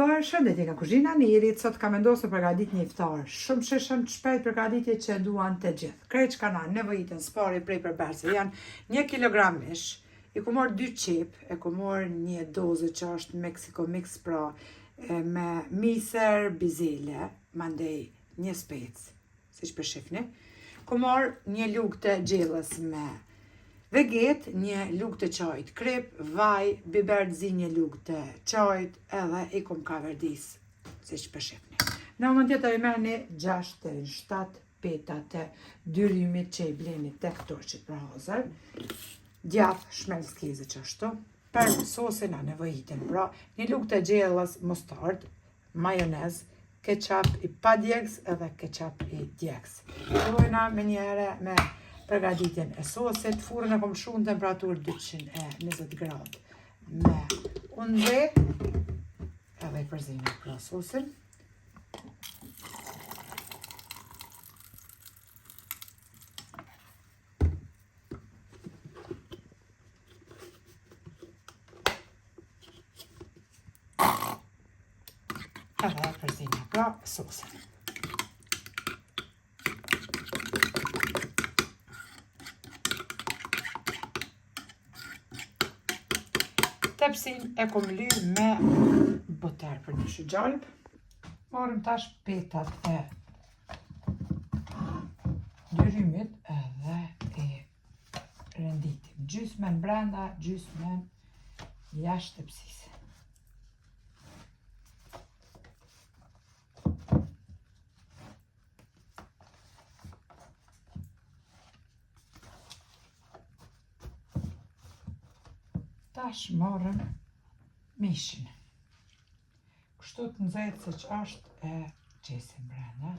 Përshëndetje nga kuzhina Nirit, sot kam vendosur për përgatit një iftar shumë sheshëm të shpejt përgatitje që duan të gjithë. Krejt që kanë nevojitën spari prej përberse janë 1 kilogram mish, i ku morë 2 qep, e ku morë një dozë që është Mexico Mix Pro me miser bizele, mandej një spec, si që përshifni, ku morë një lugë të gjellës me veget, një lugë të qajt krip, vaj, biber të zi një lugë të qajt, edhe i kum kaverdis, si që përshifni. Në mund tjetë i merni 6-7 peta të dyrymit që i bleni të këtorqit për hazër, djath shmelskeze që ashtu, për sosin a nevojitën, pra një lugë të gjellës mustard, majonez, ketchup i pa djegës edhe ketchup i djegës. Dojna me njëre me përgatitjen e sosit, furën e kom shu në temperaturë 220 gradë me unë edhe i përzime pra sosin. Edhe përzime pra sosin. Tepsin e kom ly me boter për një shëgjalp. Marëm tash petat e dyrymit edhe e renditim. Gjysmen brenda, gjysmen jashtë tepsisë. Tash marrëm mishin. Kështu të nxehtë se që është e qesim brenda.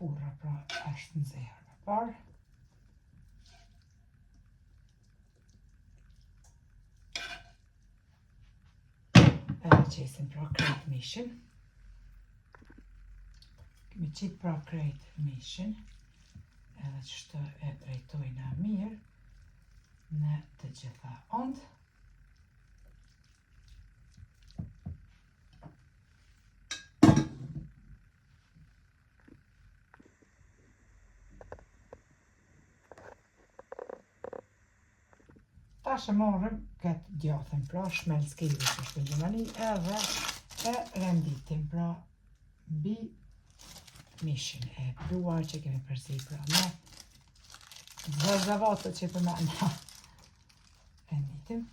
Furra pra është nxehur më parë. Edhe qesim pra krejt mishin. Kemi qitë pra krejt mishin. Edhe qështu e drejtojna mirë në të gjitha ondë. Tash e marrëm këtë djathën pra shmelskeze që është në Gjermani edhe e renditim pra mbi mishin e pluar që kemi përzi pra me zërzavatët që përmenda renditim.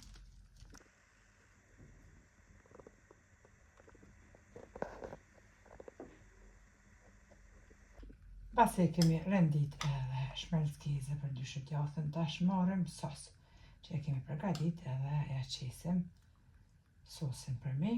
Pasi kemi rendit edhe shmelskeze për 2 djathën, tash marrëm sos që e kemi përgatit edhe ja qesim sosin për mi.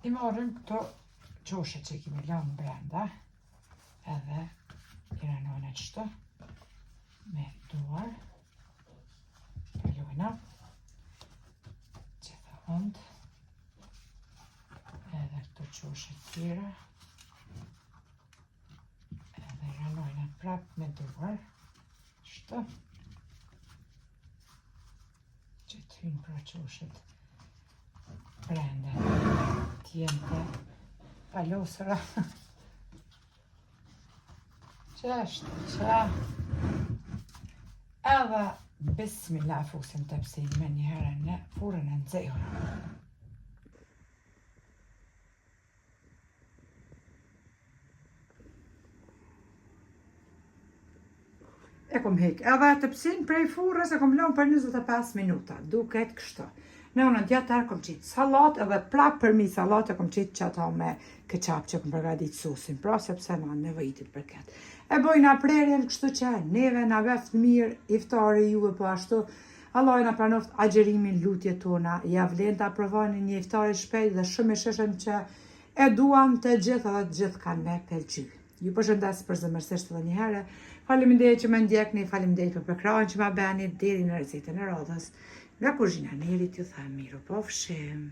I marrëm këto qoshe që i kemi lanë brenda edhe i ranojnë qëto me duar pëllojna gjitha ondë edhe këto qoshe tjera edhe i ranojnë prap me duar qëto që të hynë pra qoshet brenda tjente palosëra që është që edhe Bismillah, fusin tepsin me një herë në furrën e nxehur. E kom hek edhe tepsin prej furrës e kom lënë për 25 minuta, duket kështu. Në anën tjetër kom qitë sallat edhe prap përmi sallat e kom qitë që ato me keqap që kom përgadit sosin, pra sepse na nevojitit për këtë. E bojna prerjen kështu që neve na veft mirë iftari juve po ashtu. Allah na pranoft agjerimin, lutjet tona, ja vlen ta provoni një iftari shpejt dhe shumë i shëshëm që e duan të gjithë edhe të gjithë kanë me pëlqy. Ju përshëndes përzemërsisht edhe një herë. Faleminderit që më ndjekni, faleminderit për ekranin që ma bëni deri në recetën e radhës. Nga kuzhina Nelit ju them miru pofshim.